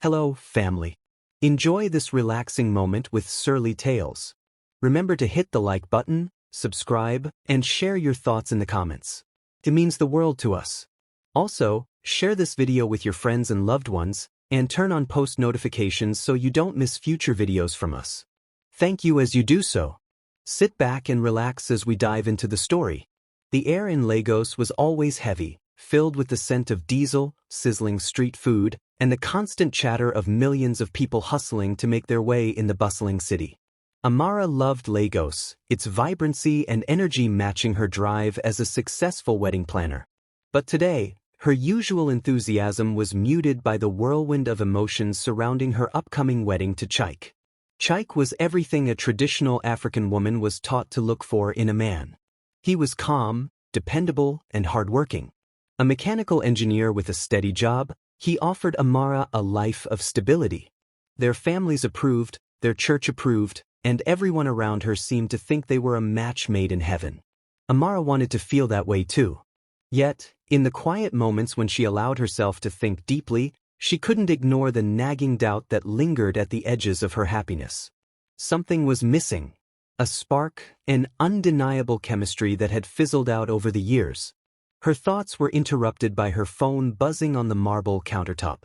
Hello, family. Enjoy this relaxing moment with Surly Tales. Remember to hit the like button, subscribe, and share your thoughts in the comments. It means the world to us. Also, share this video with your friends and loved ones, and turn on post notifications so you don't miss future videos from us. Thank you as you do so. Sit back and relax as we dive into the story. The air in Lagos was always heavy, filled with the scent of diesel, sizzling street food, and the constant chatter of millions of people hustling to make their way in the bustling city. Amara loved Lagos, its vibrancy and energy matching her drive as a successful wedding planner. But today, her usual enthusiasm was muted by the whirlwind of emotions surrounding her upcoming wedding to Chike. Chike was everything a traditional African woman was taught to look for in a man. He was calm, dependable, and hardworking. A mechanical engineer with a steady job, he offered Amara a life of stability. Their families approved, their church approved, and everyone around her seemed to think they were a match made in heaven. Amara wanted to feel that way too. Yet, in the quiet moments when she allowed herself to think deeply, she couldn't ignore the nagging doubt that lingered at the edges of her happiness. Something was missing. A spark, an undeniable chemistry that had fizzled out over the years. Her thoughts were interrupted by her phone buzzing on the marble countertop.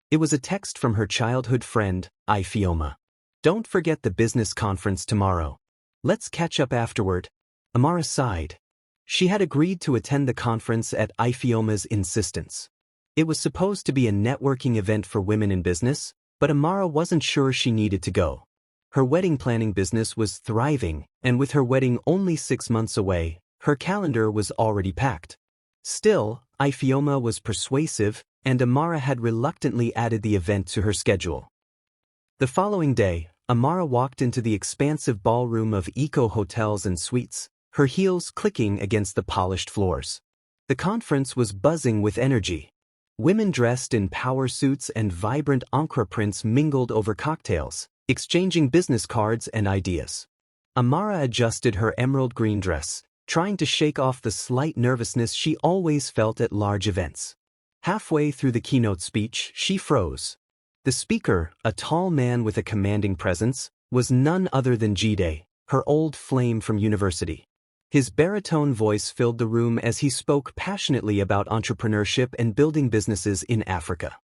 It was a text from her childhood friend, Ioma. "Don't forget the business conference tomorrow. Let's catch up afterward." Amara sighed. She had agreed to attend the conference at Ioma's insistence. It was supposed to be a networking event for women in business, but Amara wasn't sure she needed to go. Her wedding planning business was thriving, and with her wedding only 6 months away, her calendar was already packed. Still, Ioma was persuasive, and Amara had reluctantly added the event to her schedule. The following day, Amara walked into the expansive ballroom of Eco Hotels and Suites, her heels clicking against the polished floors. The conference was buzzing with energy. Women dressed in power suits and vibrant ankara prints mingled over cocktails, exchanging business cards and ideas. Amara adjusted her emerald green dress, trying to shake off the slight nervousness she always felt at large events. Halfway through the keynote speech, she froze. The speaker, a tall man with a commanding presence, was none other than Jide, her old flame from university. His baritone voice filled the room as he spoke passionately about entrepreneurship and building businesses in Africa.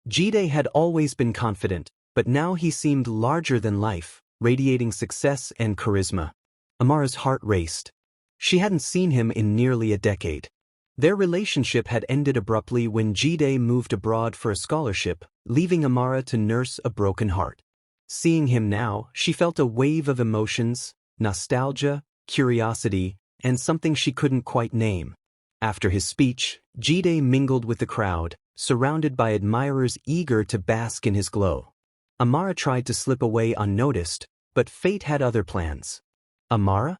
Jide had always been confident, but now he seemed larger than life, radiating success and charisma. Amara's heart raced. She hadn't seen him in nearly a decade. Their relationship had ended abruptly when Jide moved abroad for a scholarship, leaving Amara to nurse a broken heart. Seeing him now, she felt a wave of emotions, nostalgia, curiosity, and something she couldn't quite name. After his speech, Jide mingled with the crowd, surrounded by admirers eager to bask in his glow. Amara tried to slip away unnoticed, but fate had other plans. "Amara?"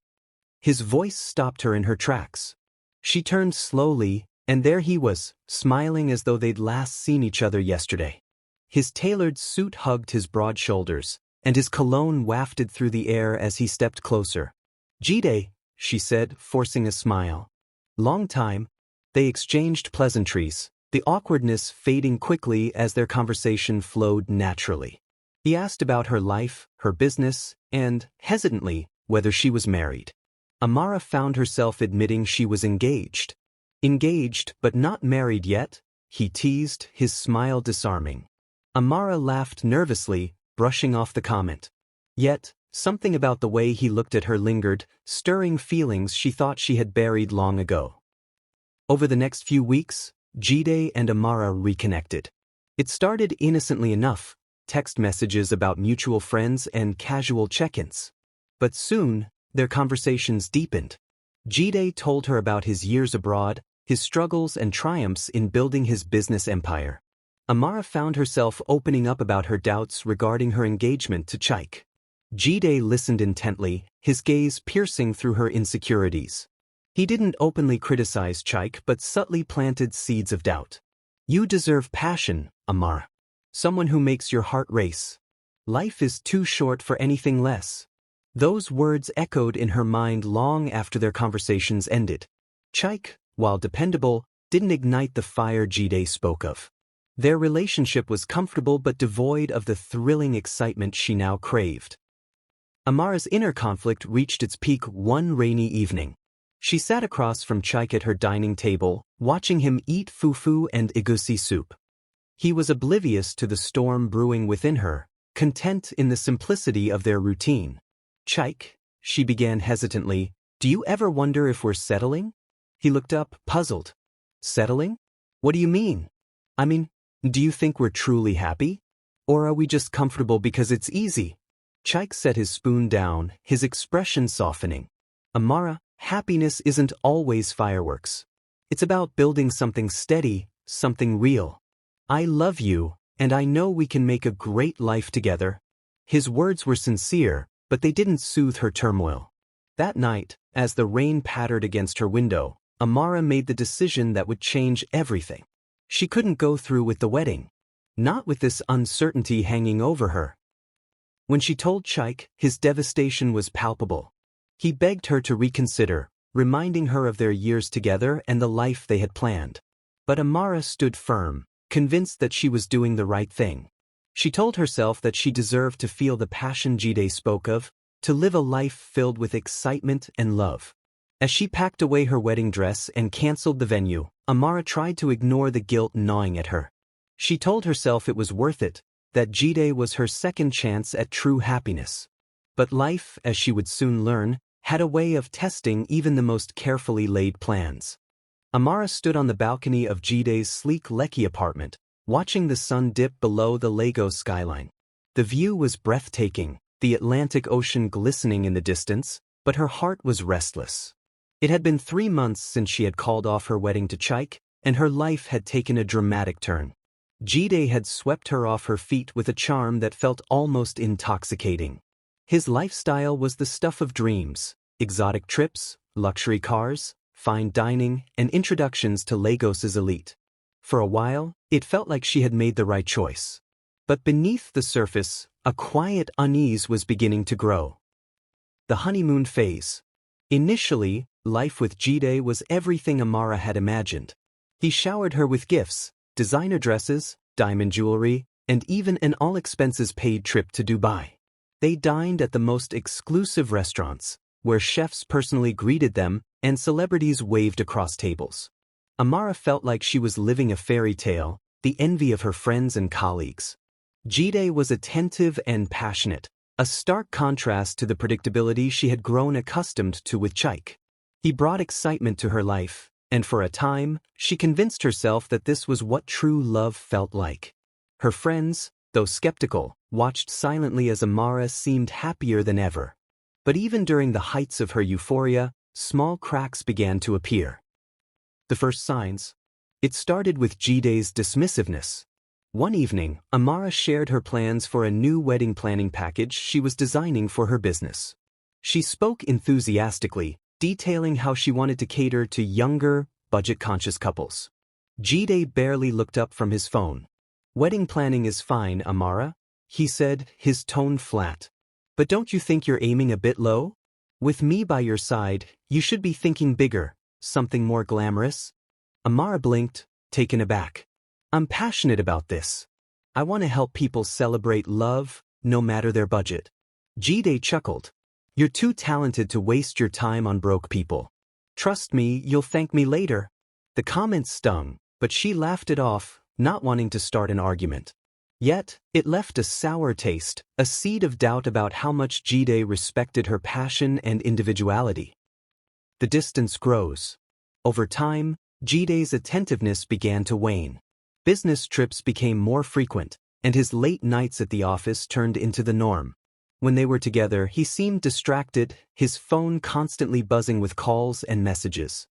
His voice stopped her in her tracks. She turned slowly, and there he was, smiling as though they'd last seen each other yesterday. His tailored suit hugged his broad shoulders, and his cologne wafted through the air as he stepped closer. "Jide," she said, forcing a smile. "Long time." They exchanged pleasantries, the awkwardness fading quickly as their conversation flowed naturally. He asked about her life, her business, and, hesitantly, whether she was married. Amara found herself admitting she was engaged. "Engaged, but not married yet?" he teased, his smile disarming. Amara laughed nervously, brushing off the comment. Yet, something about the way he looked at her lingered, stirring feelings she thought she had buried long ago. Over the next few weeks, Jide and Amara reconnected. It started innocently enough, text messages about mutual friends and casual check-ins. But soon, their conversations deepened. Jide told her about his years abroad, his struggles and triumphs in building his business empire. Amara found herself opening up about her doubts regarding her engagement to Chike. Jide listened intently, his gaze piercing through her insecurities. He didn't openly criticize Chike but subtly planted seeds of doubt. "You deserve passion, Amara. Someone who makes your heart race. Life is too short for anything less." Those words echoed in her mind long after their conversations ended. Chike, while dependable, didn't ignite the fire Jide spoke of. Their relationship was comfortable but devoid of the thrilling excitement she now craved. Amara's inner conflict reached its peak one rainy evening. She sat across from Chike at her dining table, watching him eat fufu and egusi soup. He was oblivious to the storm brewing within her, content in the simplicity of their routine. "Chike," she began hesitantly, "do you ever wonder if we're settling?" He looked up, puzzled. "Settling? What do you mean?" "I mean, do you think we're truly happy? Or are we just comfortable because it's easy?" Chike set his spoon down, his expression softening. "Amara, happiness isn't always fireworks. It's about building something steady, something real. I love you, and I know we can make a great life together." His words were sincere, but they didn't soothe her turmoil. That night, as the rain pattered against her window, Amara made the decision that would change everything. She couldn't go through with the wedding. Not with this uncertainty hanging over her. When she told Chike, his devastation was palpable. He begged her to reconsider, reminding her of their years together and the life they had planned. But Amara stood firm, convinced that she was doing the right thing. She told herself that she deserved to feel the passion Jide spoke of, to live a life filled with excitement and love. As she packed away her wedding dress and canceled the venue, Amara tried to ignore the guilt gnawing at her. She told herself it was worth it, that Jide was her second chance at true happiness. But life, as she would soon learn, had a way of testing even the most carefully laid plans. Amara stood on the balcony of Jide's sleek Lekki apartment, watching the sun dip below the Lagos skyline. The view was breathtaking, the Atlantic Ocean glistening in the distance, but her heart was restless. It had been 3 months since she had called off her wedding to Chike, and her life had taken a dramatic turn. Jide had swept her off her feet with a charm that felt almost intoxicating. His lifestyle was the stuff of dreams: exotic trips, luxury cars, fine dining, and introductions to Lagos's elite. For a while, it felt like she had made the right choice. But beneath the surface, a quiet unease was beginning to grow. The honeymoon phase. Initially, life with Jide was everything Amara had imagined. He showered her with gifts, designer dresses, diamond jewelry, and even an all-expenses-paid trip to Dubai. They dined at the most exclusive restaurants, where chefs personally greeted them and celebrities waved across tables. Amara felt like she was living a fairy tale, the envy of her friends and colleagues. Jide was attentive and passionate, a stark contrast to the predictability she had grown accustomed to with Chike. He brought excitement to her life, and for a time, she convinced herself that this was what true love felt like. Her friends, though skeptical, watched silently as Amara seemed happier than ever. But even during the heights of her euphoria, small cracks began to appear. The first signs. It started with Jide's dismissiveness. One evening, Amara shared her plans for a new wedding planning package she was designing for her business. She spoke enthusiastically, detailing how she wanted to cater to younger, budget-conscious couples. Jide barely looked up from his phone. "Wedding planning is fine, Amara," he said, his tone flat. "But don't you think you're aiming a bit low? With me by your side, you should be thinking bigger, something more glamorous." Amara blinked, taken aback. "I'm passionate about this. I want to help people celebrate love, no matter their budget." Jide chuckled. "You're too talented to waste your time on broke people. Trust me, you'll thank me later." The comment stung, but she laughed it off, not wanting to start an argument. Yet, it left a sour taste, a seed of doubt about how much Jide respected her passion and individuality. The distance grows. Over time, Jide's attentiveness began to wane. Business trips became more frequent, and his late nights at the office turned into the norm. When they were together, he seemed distracted, his phone constantly buzzing with calls and messages.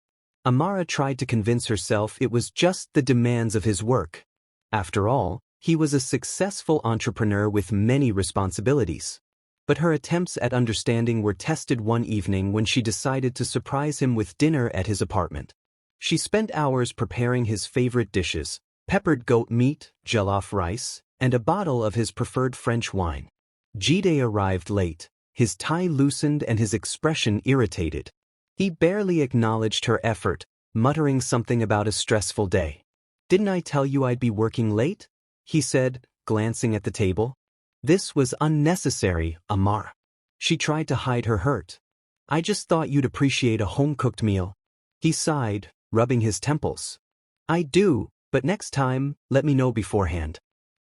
Amara tried to convince herself it was just the demands of his work. After all, he was a successful entrepreneur with many responsibilities. But her attempts at understanding were tested one evening when she decided to surprise him with dinner at his apartment. She spent hours preparing his favorite dishes: peppered goat meat, jollof rice, and a bottle of his preferred French wine. Jide arrived late, his tie loosened and his expression irritated. He barely acknowledged her effort, muttering something about a stressful day. Didn't I tell you I'd be working late? He said, glancing at the table. This was unnecessary, Amara. She tried to hide her hurt. I just thought you'd appreciate a home-cooked meal. He sighed, rubbing his temples. I do, but next time, let me know beforehand.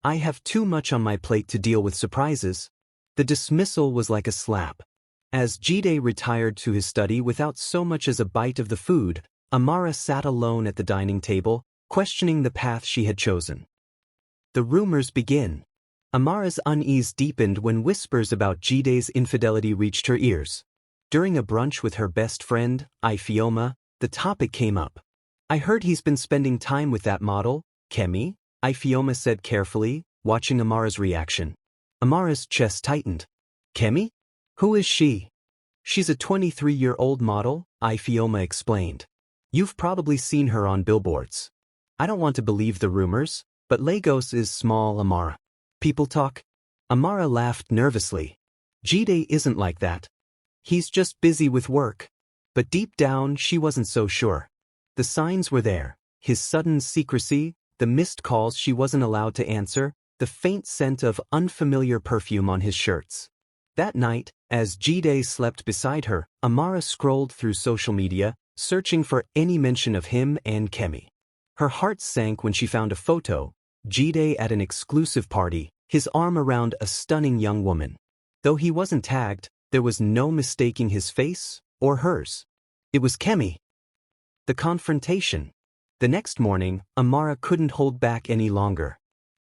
I have too much on my plate to deal with surprises. The dismissal was like a slap. As Jide retired to his study without so much as a bite of the food, Amara sat alone at the dining table, questioning the path she had chosen. The rumors begin. Amara's unease deepened when whispers about Jide's infidelity reached her ears. During a brunch with her best friend, Ioma, the topic came up. I heard he's been spending time with that model, Kemy, Ioma said carefully, watching Amara's reaction. Amara's chest tightened. Kemy? Who is she? She's a 23-year-old model, Ioma explained. You've probably seen her on billboards. I don't want to believe the rumors, but Lagos is small, Amara. People talk. Amara laughed nervously. Jide isn't like that. He's just busy with work. But deep down, she wasn't so sure. The signs were there. His sudden secrecy, the missed calls she wasn't allowed to answer, the faint scent of unfamiliar perfume on his shirts. That night, as Jide slept beside her, Amara scrolled through social media, searching for any mention of him and Kemy. Her heart sank when she found a photo, Jide at an exclusive party, his arm around a stunning young woman. Though he wasn't tagged, there was no mistaking his face or hers. It was Kemy. The confrontation. The next morning, Amara couldn't hold back any longer.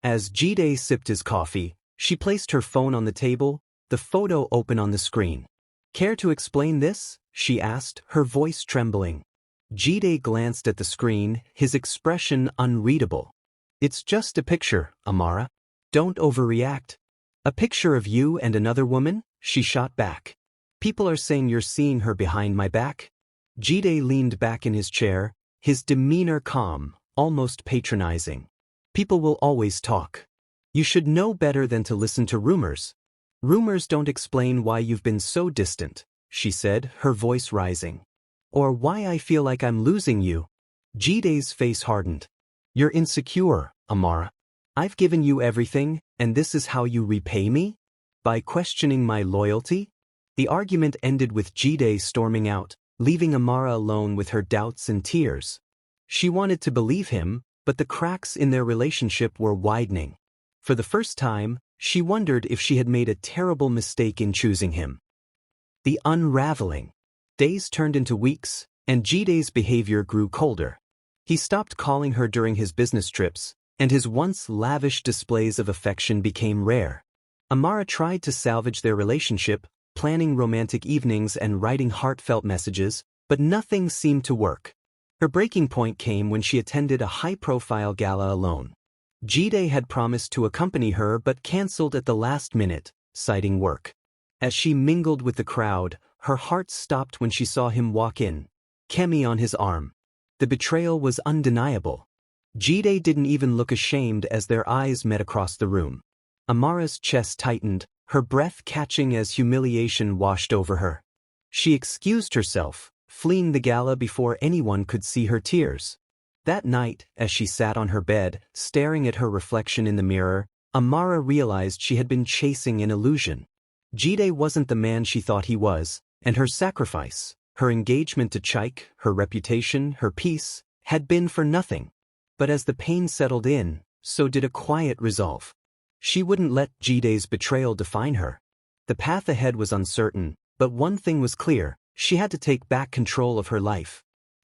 As Jide sipped his coffee, she placed her phone on the table, the photo open on the screen. Care to explain this? She asked, her voice trembling. Jide glanced at the screen, his expression unreadable. It's just a picture, Amara. Don't overreact. A picture of you and another woman? She shot back. People are saying you're seeing her behind my back. Jide leaned back in his chair, his demeanor calm, almost patronizing. People will always talk. You should know better than to listen to rumors. Rumors don't explain why you've been so distant, she said, her voice rising. Or why I feel like I'm losing you. Jide's face hardened. You're insecure, Amara. I've given you everything, and this is how you repay me? By questioning my loyalty? The argument ended with Jide storming out, leaving Amara alone with her doubts and tears. She wanted to believe him, but the cracks in their relationship were widening. For the first time, she wondered if she had made a terrible mistake in choosing him. The unraveling. Days turned into weeks, and Jide's behavior grew colder. He stopped calling her during his business trips, and his once lavish displays of affection became rare. Amara tried to salvage their relationship, planning romantic evenings and writing heartfelt messages, but nothing seemed to work. Her breaking point came when she attended a high-profile gala alone. Jide had promised to accompany her but cancelled at the last minute, citing work. As she mingled with the crowd, her heart stopped when she saw him walk in, Kemy on his arm. The betrayal was undeniable. Jide didn't even look ashamed as their eyes met across the room. Amara's chest tightened, her breath catching as humiliation washed over her. She excused herself, fleeing the gala before anyone could see her tears. That night, as she sat on her bed, staring at her reflection in the mirror, Amara realized she had been chasing an illusion. Jide wasn't the man she thought he was, and her sacrifice, her engagement to Chike, her reputation, her peace, had been for nothing. But as the pain settled in, so did a quiet resolve. She wouldn't let Jide's betrayal define her. The path ahead was uncertain, but one thing was clear, she had to take back control of her life.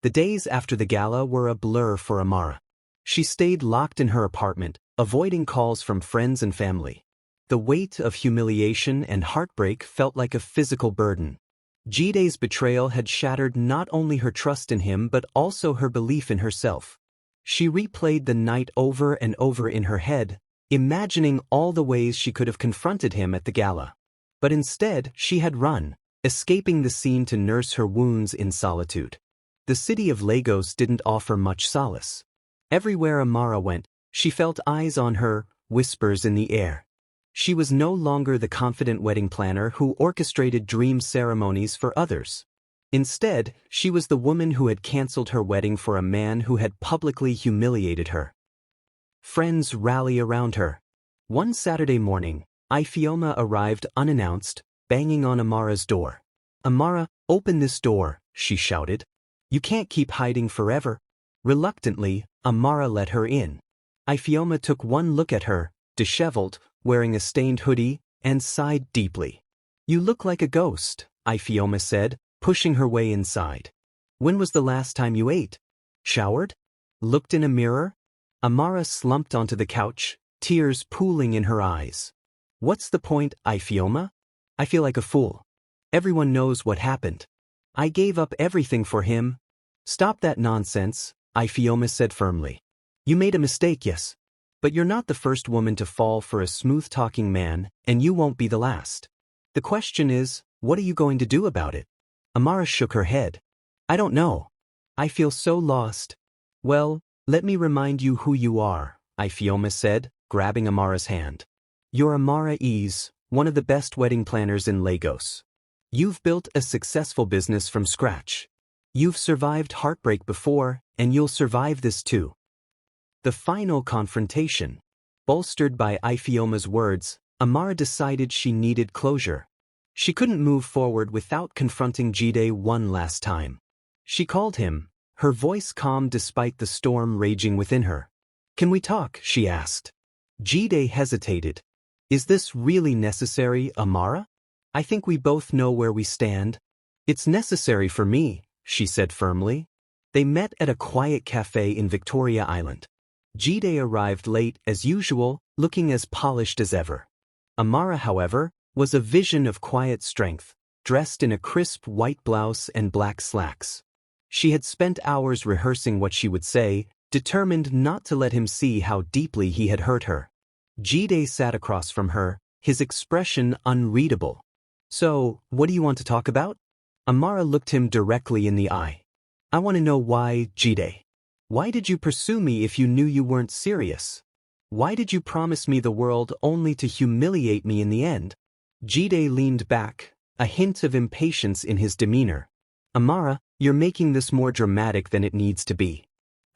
The days after the gala were a blur for Amara. She stayed locked in her apartment, avoiding calls from friends and family. The weight of humiliation and heartbreak felt like a physical burden. Jide's betrayal had shattered not only her trust in him but also her belief in herself. She replayed the night over and over in her head, imagining all the ways she could have confronted him at the gala. But instead, she had run, escaping the scene to nurse her wounds in solitude. The city of Lagos didn't offer much solace. Everywhere Amara went, she felt eyes on her, whispers in the air. She was no longer the confident wedding planner who orchestrated dream ceremonies for others. Instead, she was the woman who had canceled her wedding for a man who had publicly humiliated her. Friends rally around her. One Saturday morning, Ioma arrived unannounced, banging on Amara's door. "Amara, open this door," she shouted. "You can't keep hiding forever." Reluctantly, Amara let her in. Ioma took one look at her, disheveled, wearing a stained hoodie, and sighed deeply. "You look like a ghost," Ioma said, pushing her way inside. "When was the last time you ate? Showered? Looked in a mirror?" Amara slumped onto the couch, tears pooling in her eyes. "What's the point, Ioma? I feel like a fool. Everyone knows what happened. I gave up everything for him." "Stop that nonsense," Ioma said firmly. "You made a mistake, yes. But you're not the first woman to fall for a smooth-talking man, and you won't be the last. The question is, what are you going to do about it?" Amara shook her head. "I don't know. I feel so lost." "Well, let me remind you who you are," Ioma said, grabbing Amara's hand. "You're Amara Arrives, one of the best wedding planners in Lagos. You've built a successful business from scratch. You've survived heartbreak before, and you'll survive this too." The final confrontation. Bolstered by Ioma's words, Amara decided she needed closure. She couldn't move forward without confronting Jide one last time. She called him, her voice calm despite the storm raging within her. "Can we talk?" she asked. Jide hesitated. "Is this really necessary, Amara? I think we both know where we stand." "It's necessary for me," she said firmly. They met at a quiet cafe in Victoria Island. Jide arrived late as usual, looking as polished as ever. Amara, however, was a vision of quiet strength, dressed in a crisp white blouse and black slacks. She had spent hours rehearsing what she would say, determined not to let him see how deeply he had hurt her. Jide sat across from her, his expression unreadable. "So, what do you want to talk about?" Amara looked him directly in the eye. "I want to know why, Jide. Why did you pursue me if you knew you weren't serious? Why did you promise me the world only to humiliate me in the end?" Jide leaned back, a hint of impatience in his demeanor. "Amara, you're making this more dramatic than it needs to be.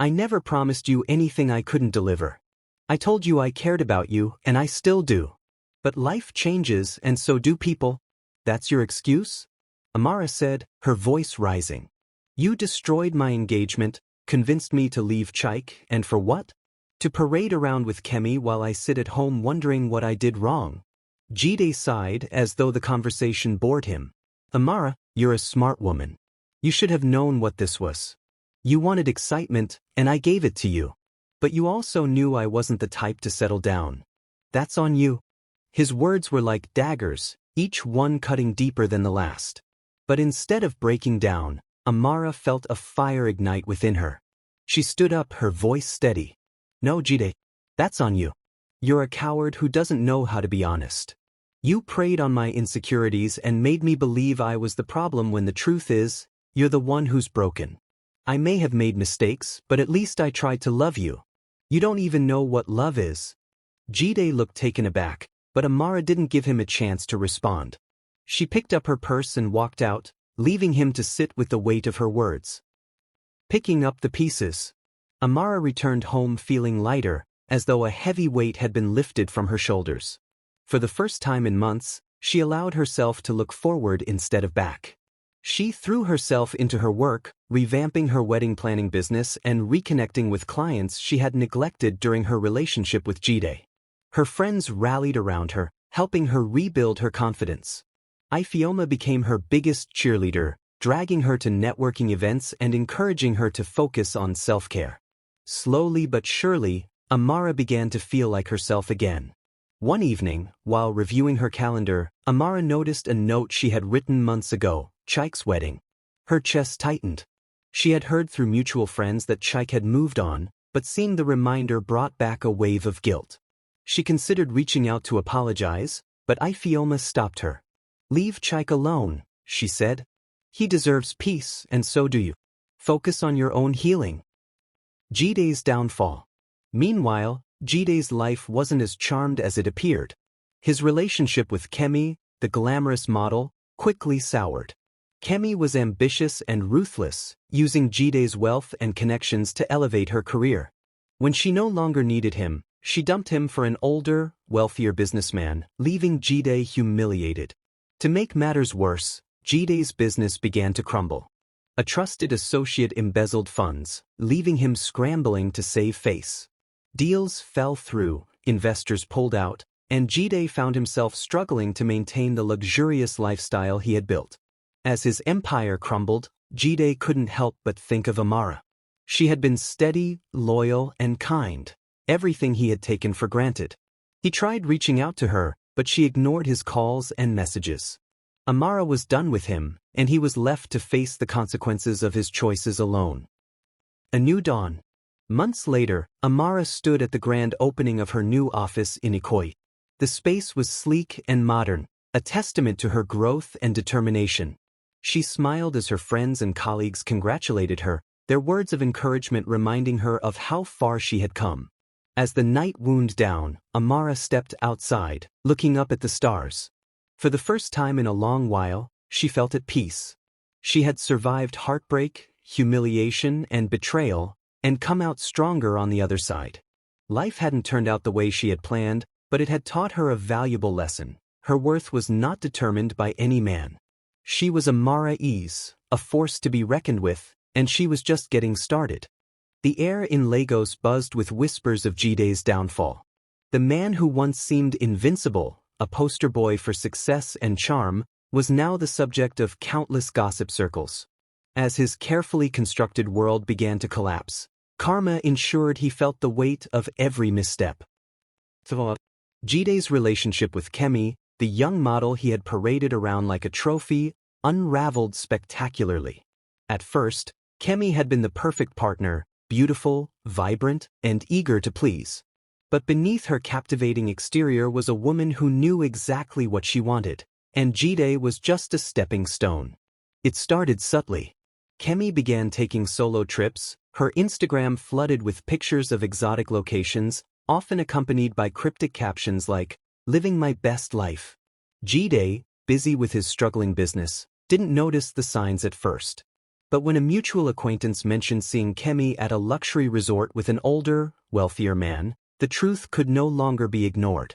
I never promised you anything I couldn't deliver. I told you I cared about you, and I still do. But life changes, and so do people. That's your excuse?" Amara said, her voice rising. "You destroyed my engagement, convinced me to leave Chike, and for what? To parade around with Kemy while I sit at home wondering what I did wrong." Jide sighed as though the conversation bored him. "Amara, you're a smart woman. You should have known what this was. You wanted excitement, and I gave it to you. But you also knew I wasn't the type to settle down. That's on you." His words were like daggers, each one cutting deeper than the last. But instead of breaking down, Amara felt a fire ignite within her. She stood up, her voice steady. "No, Jide, that's on you. You're a coward who doesn't know how to be honest. You preyed on my insecurities and made me believe I was the problem when the truth is, you're the one who's broken. I may have made mistakes, but at least I tried to love you. You don't even know what love is." Jide looked taken aback, but Amara didn't give him a chance to respond. She picked up her purse and walked out, leaving him to sit with the weight of her words. Picking up the pieces, Amara returned home feeling lighter, as though a heavy weight had been lifted from her shoulders. For the first time in months, she allowed herself to look forward instead of back. She threw herself into her work, revamping her wedding planning business and reconnecting with clients she had neglected during her relationship with Jide. Her friends rallied around her, helping her rebuild her confidence. Ioma became her biggest cheerleader, dragging her to networking events and encouraging her to focus on self-care. Slowly but surely, Amara began to feel like herself again. One evening, while reviewing her calendar, Amara noticed a note she had written months ago, Chike's wedding. Her chest tightened. She had heard through mutual friends that Chike had moved on, but seeing the reminder brought back a wave of guilt. She considered reaching out to apologize, but Ioma stopped her. "Leave Chike alone," she said. "He deserves peace, and so do you. Focus on your own healing." Jide's downfall. Meanwhile, Jide's life wasn't as charmed as it appeared. His relationship with Kemy, the glamorous model, quickly soured. Kemy was ambitious and ruthless, using Jide's wealth and connections to elevate her career. When she no longer needed him, she dumped him for an older, wealthier businessman, leaving Jide humiliated. To make matters worse, Jide's business began to crumble. A trusted associate embezzled funds, leaving him scrambling to save face. Deals fell through, investors pulled out, and Jide found himself struggling to maintain the luxurious lifestyle he had built. As his empire crumbled, Jide couldn't help but think of Amara. She had been steady, loyal, and kind, everything he had taken for granted. He tried reaching out to her, but she ignored his calls and messages. Amara was done with him, and he was left to face the consequences of his choices alone. A new dawn. Months later, Amara stood at the grand opening of her new office in Ikoyi. The space was sleek and modern, a testament to her growth and determination. She smiled as her friends and colleagues congratulated her, their words of encouragement reminding her of how far she had come. As the night wound down, Amara stepped outside, looking up at the stars. For the first time in a long while, she felt at peace. She had survived heartbreak, humiliation, and betrayal, and come out stronger on the other side. Life hadn't turned out the way she had planned, but it had taught her a valuable lesson. Her worth was not determined by any man. She was Amara Arrives, a force to be reckoned with, and she was just getting started. The air in Lagos buzzed with whispers of Jide's downfall. The man who once seemed invincible, a poster boy for success and charm, was now the subject of countless gossip circles. As his carefully constructed world began to collapse, karma ensured he felt the weight of every misstep. Jide's relationship with Kemi, the young model he had paraded around like a trophy, unraveled spectacularly. At first, Kemi had been the perfect partner, beautiful, vibrant, and eager to please. But beneath her captivating exterior was a woman who knew exactly what she wanted, and Jide was just a stepping stone. It started subtly. Kemi began taking solo trips, her Instagram flooded with pictures of exotic locations, often accompanied by cryptic captions like, "Living my best life." Jide, busy with his struggling business, didn't notice the signs at first. But when a mutual acquaintance mentioned seeing Kemi at a luxury resort with an older, wealthier man, the truth could no longer be ignored.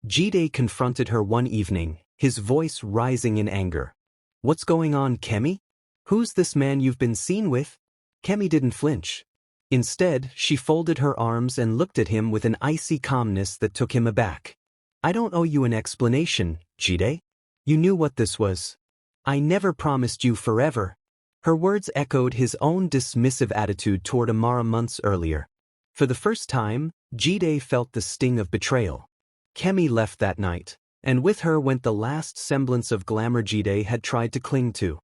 Jide confronted her one evening, his voice rising in anger. "What's going on, Kemi? Who's this man you've been seen with?" Kemi didn't flinch. Instead, she folded her arms and looked at him with an icy calmness that took him aback. "I don't owe you an explanation, Jide. You knew what this was. I never promised you forever." Her words echoed his own dismissive attitude toward Amara months earlier. For the first time, Jide felt the sting of betrayal. Kemi left that night, and with her went the last semblance of glamour Jide had tried to cling to.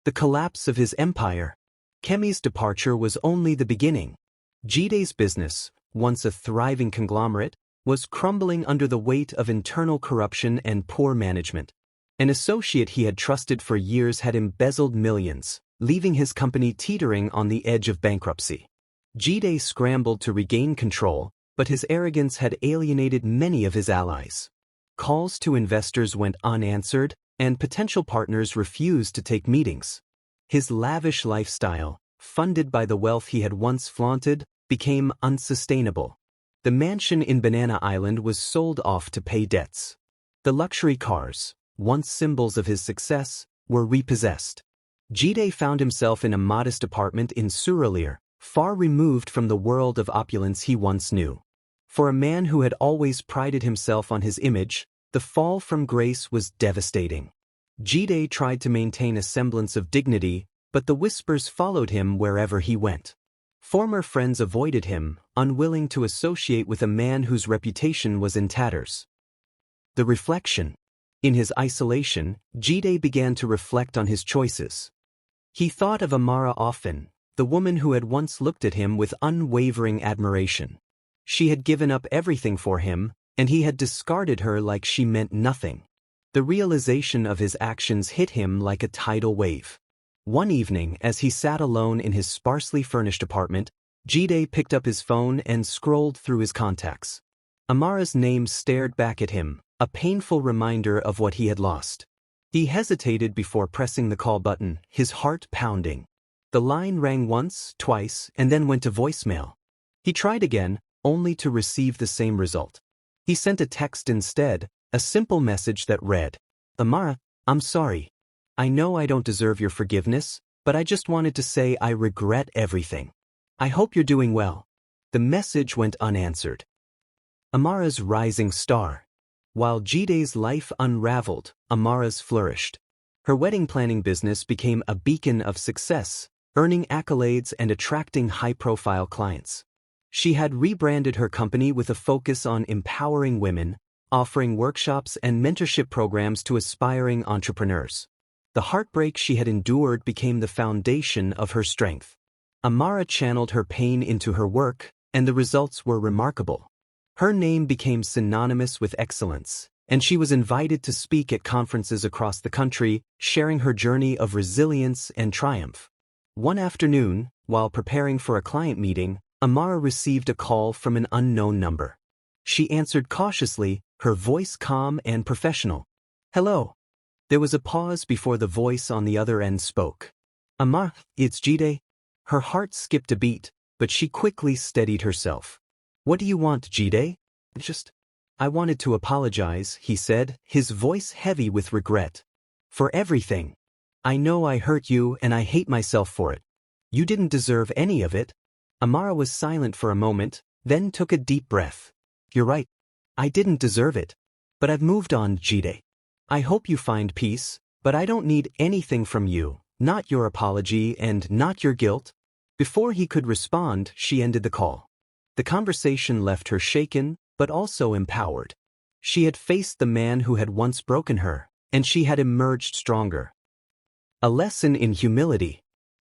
The collapse of his empire. Kemi's departure was only the beginning. Jide's business, once a thriving conglomerate, was crumbling under the weight of internal corruption and poor management. An associate he had trusted for years had embezzled millions, leaving his company teetering on the edge of bankruptcy. Jide scrambled to regain control, but his arrogance had alienated many of his allies. Calls to investors went unanswered, and potential partners refused to take meetings. His lavish lifestyle, funded by the wealth he had once flaunted, became unsustainable. The mansion in Banana Island was sold off to pay debts. The luxury cars, once symbols of his success, were repossessed. Jide found himself in a modest apartment in Surulere, far removed from the world of opulence he once knew. For a man who had always prided himself on his image, the fall from grace was devastating. Jide tried to maintain a semblance of dignity, but the whispers followed him wherever he went. Former friends avoided him, unwilling to associate with a man whose reputation was in tatters. The reflection. In his isolation, Jide began to reflect on his choices. He thought of Amara often, the woman who had once looked at him with unwavering admiration. She had given up everything for him, and he had discarded her like she meant nothing. The realization of his actions hit him like a tidal wave. One evening, as he sat alone in his sparsely furnished apartment, Jide picked up his phone and scrolled through his contacts. Amara's name stared back at him, a painful reminder of what he had lost. He hesitated before pressing the call button, his heart pounding. The line rang once, twice, and then went to voicemail. He tried again, only to receive the same result. He sent a text instead, a simple message that read, "Amara, I'm sorry. I know I don't deserve your forgiveness, but I just wanted to say I regret everything. I hope you're doing well." The message went unanswered. Amara's rising star. While Jide's life unraveled, Amara's flourished. Her wedding planning business became a beacon of success, earning accolades and attracting high-profile clients. She had rebranded her company with a focus on empowering women, offering workshops and mentorship programs to aspiring entrepreneurs. The heartbreak she had endured became the foundation of her strength. Amara channeled her pain into her work, and the results were remarkable. Her name became synonymous with excellence, and she was invited to speak at conferences across the country, sharing her journey of resilience and triumph. One afternoon, while preparing for a client meeting, Amara received a call from an unknown number. She answered cautiously, her voice calm and professional. "Hello." There was a pause before the voice on the other end spoke. "Amara, it's Jide." Her heart skipped a beat, but she quickly steadied herself. "What do you want, Jide?" I wanted to apologize," he said, his voice heavy with regret. "For everything. I know I hurt you and I hate myself for it. You didn't deserve any of it." Amara was silent for a moment, then took a deep breath. "You're right. I didn't deserve it. But I've moved on, Jide. I hope you find peace, but I don't need anything from you, not your apology and not your guilt." Before he could respond, she ended the call. The conversation left her shaken, but also empowered. She had faced the man who had once broken her, and she had emerged stronger. A lesson in humility.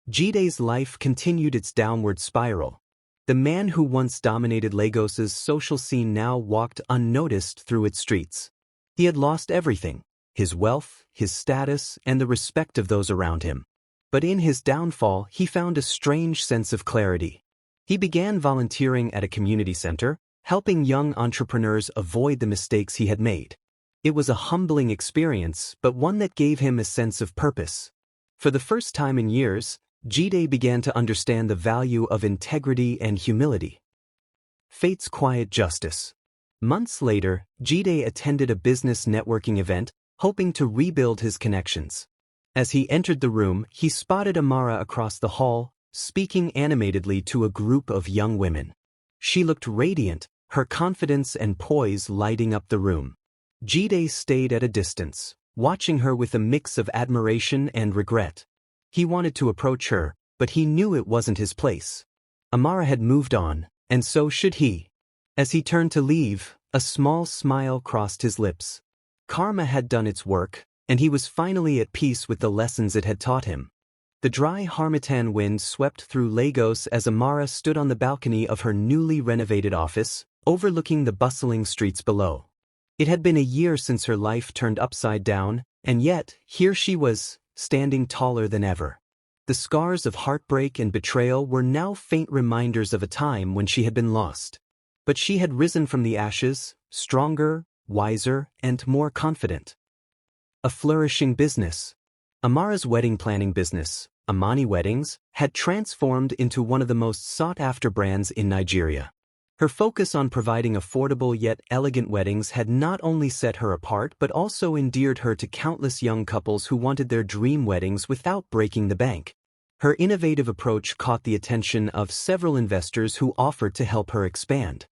Jide's life continued its downward spiral. The man who once dominated Lagos's social scene now walked unnoticed through its streets. He had lost everything: his wealth, his status, and the respect of those around him. But in his downfall, he found a strange sense of clarity. He began volunteering at a community center, helping young entrepreneurs avoid the mistakes he had made. It was a humbling experience, but one that gave him a sense of purpose. For the first time in years, Jide began to understand the value of integrity and humility. Fate's quiet justice. Months later, Jide attended a business networking event, hoping to rebuild his connections. As he entered the room, he spotted Amara across the hall, speaking animatedly to a group of young women. She looked radiant, her confidence and poise lighting up the room. Jide stayed at a distance, watching her with a mix of admiration and regret. He wanted to approach her, but he knew it wasn't his place. Amara had moved on, and so should he. As he turned to leave, a small smile crossed his lips. Karma had done its work, and he was finally at peace with the lessons it had taught him. The dry harmattan wind swept through Lagos as Amara stood on the balcony of her newly renovated office, overlooking the bustling streets below. It had been a year since her life turned upside down, and yet, here she was, standing taller than ever. The scars of heartbreak and betrayal were now faint reminders of a time when she had been lost. But she had risen from the ashes, stronger, wiser, and more confident. A flourishing business. Amara's wedding planning business, Amani Weddings, had transformed into one of the most sought-after brands in Nigeria. Her focus on providing affordable yet elegant weddings had not only set her apart but also endeared her to countless young couples who wanted their dream weddings without breaking the bank. Her innovative approach caught the attention of several investors who offered to help her expand.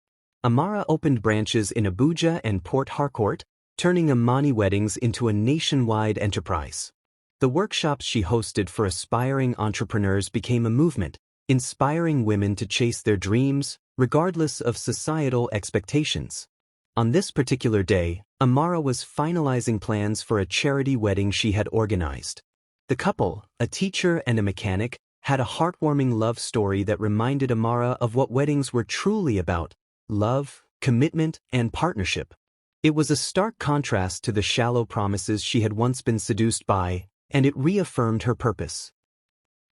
Amara opened branches in Abuja and Port Harcourt, turning Amani Weddings into a nationwide enterprise. The workshops she hosted for aspiring entrepreneurs became a movement, inspiring women to chase their dreams, regardless of societal expectations. On this particular day, Amara was finalizing plans for a charity wedding she had organized. The couple, a teacher and a mechanic, had a heartwarming love story that reminded Amara of what weddings were truly about: love, commitment, and partnership. It was a stark contrast to the shallow promises she had once been seduced by, and it reaffirmed her purpose.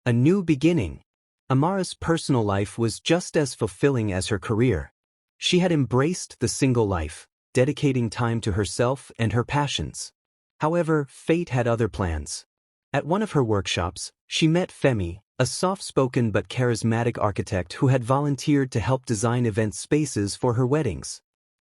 A new beginning. Amara's personal life was just as fulfilling as her career. She had embraced the single life, dedicating time to herself and her passions. However, fate had other plans. At one of her workshops, she met Femi, a soft-spoken but charismatic architect who had volunteered to help design event spaces for her weddings.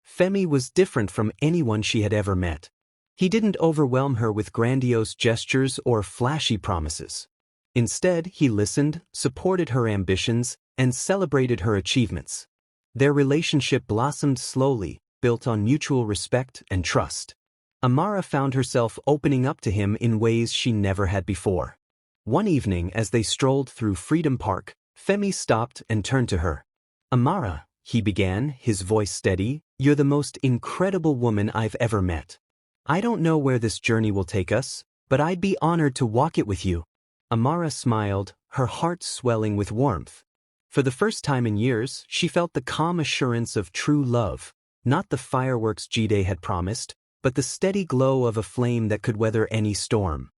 Femi was different from anyone she had ever met. He didn't overwhelm her with grandiose gestures or flashy promises. Instead, he listened, supported her ambitions, and celebrated her achievements. Their relationship blossomed slowly, built on mutual respect and trust. Amara found herself opening up to him in ways she never had before. One evening, as they strolled through Freedom Park, Femi stopped and turned to her. "Amara," he began, his voice steady, "you're the most incredible woman I've ever met. I don't know where this journey will take us, but I'd be honored to walk it with you." Amara smiled, her heart swelling with warmth. For the first time in years, she felt the calm assurance of true love, not the fireworks Jide had promised, but the steady glow of a flame that could weather any storm.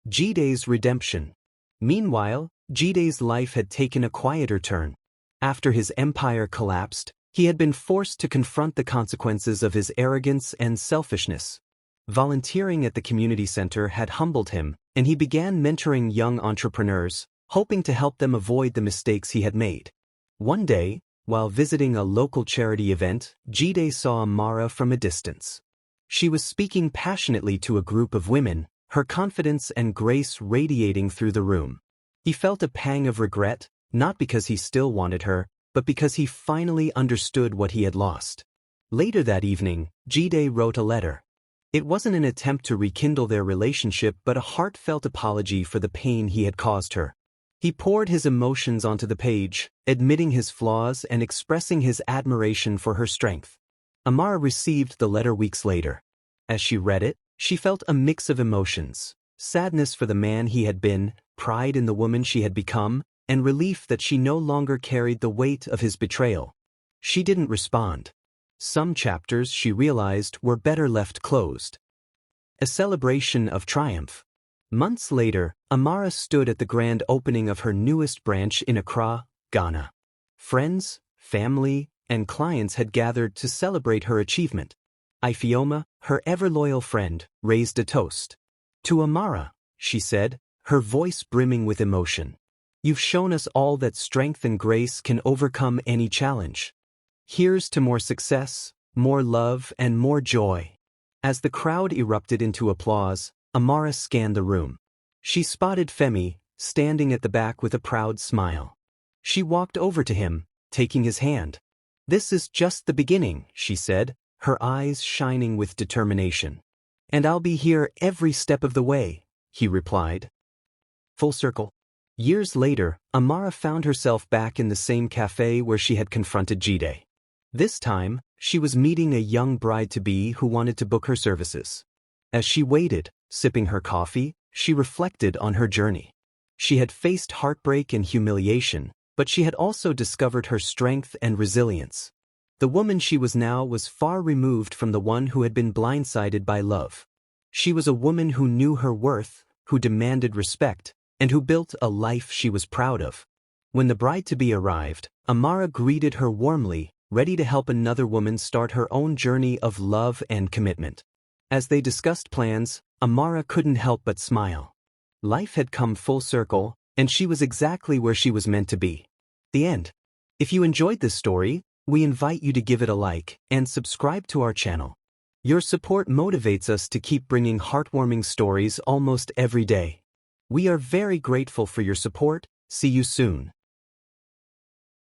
Gdays Redemption. Meanwhile, Jide's life had taken a quieter turn. After his empire collapsed, he had been forced to confront the consequences of his arrogance and selfishness. Volunteering at the community center had humbled him, and he began mentoring young entrepreneurs, hoping to help them avoid the mistakes he had made. One day, while visiting a local charity event, Jide saw Amara from a distance. She was speaking passionately to a group of women, her confidence and grace radiating through the room. He felt a pang of regret, not because he still wanted her, but because he finally understood what he had lost. Later that evening, Jide wrote a letter. It wasn't an attempt to rekindle their relationship but a heartfelt apology for the pain he had caused her. He poured his emotions onto the page, admitting his flaws and expressing his admiration for her strength. Amara received the letter weeks later. As she read it, she felt a mix of emotions: sadness for the man he had been, pride in the woman she had become, and relief that she no longer carried the weight of his betrayal. She didn't respond. Some chapters, she realized, were better left closed. A celebration of triumph. Months later, Amara stood at the grand opening of her newest branch in Accra, Ghana. Friends, family, and clients had gathered to celebrate her achievement. Ioma, her ever-loyal friend, raised a toast. "To Amara," she said, her voice brimming with emotion. "You've shown us all that strength and grace can overcome any challenge. Here's to more success, more love, and more joy." As the crowd erupted into applause, Amara scanned the room. She spotted Femi, standing at the back with a proud smile. She walked over to him, taking his hand. "This is just the beginning," she said, her eyes shining with determination. "And I'll be here every step of the way," he replied. Full circle. Years later, Amara found herself back in the same cafe where she had confronted Jide. This time, she was meeting a young bride-to-be who wanted to book her services. As she waited, sipping her coffee, she reflected on her journey. She had faced heartbreak and humiliation, but she had also discovered her strength and resilience. The woman she was now was far removed from the one who had been blindsided by love. She was a woman who knew her worth, who demanded respect, and who built a life she was proud of. When the bride-to-be arrived, Amara greeted her warmly, ready to help another woman start her own journey of love and commitment. As they discussed plans, Amara couldn't help but smile. Life had come full circle, and she was exactly where she was meant to be. The end. If you enjoyed this story, we invite you to give it a like and subscribe to our channel. Your support motivates us to keep bringing heartwarming stories almost every day. We are very grateful for your support. See you soon.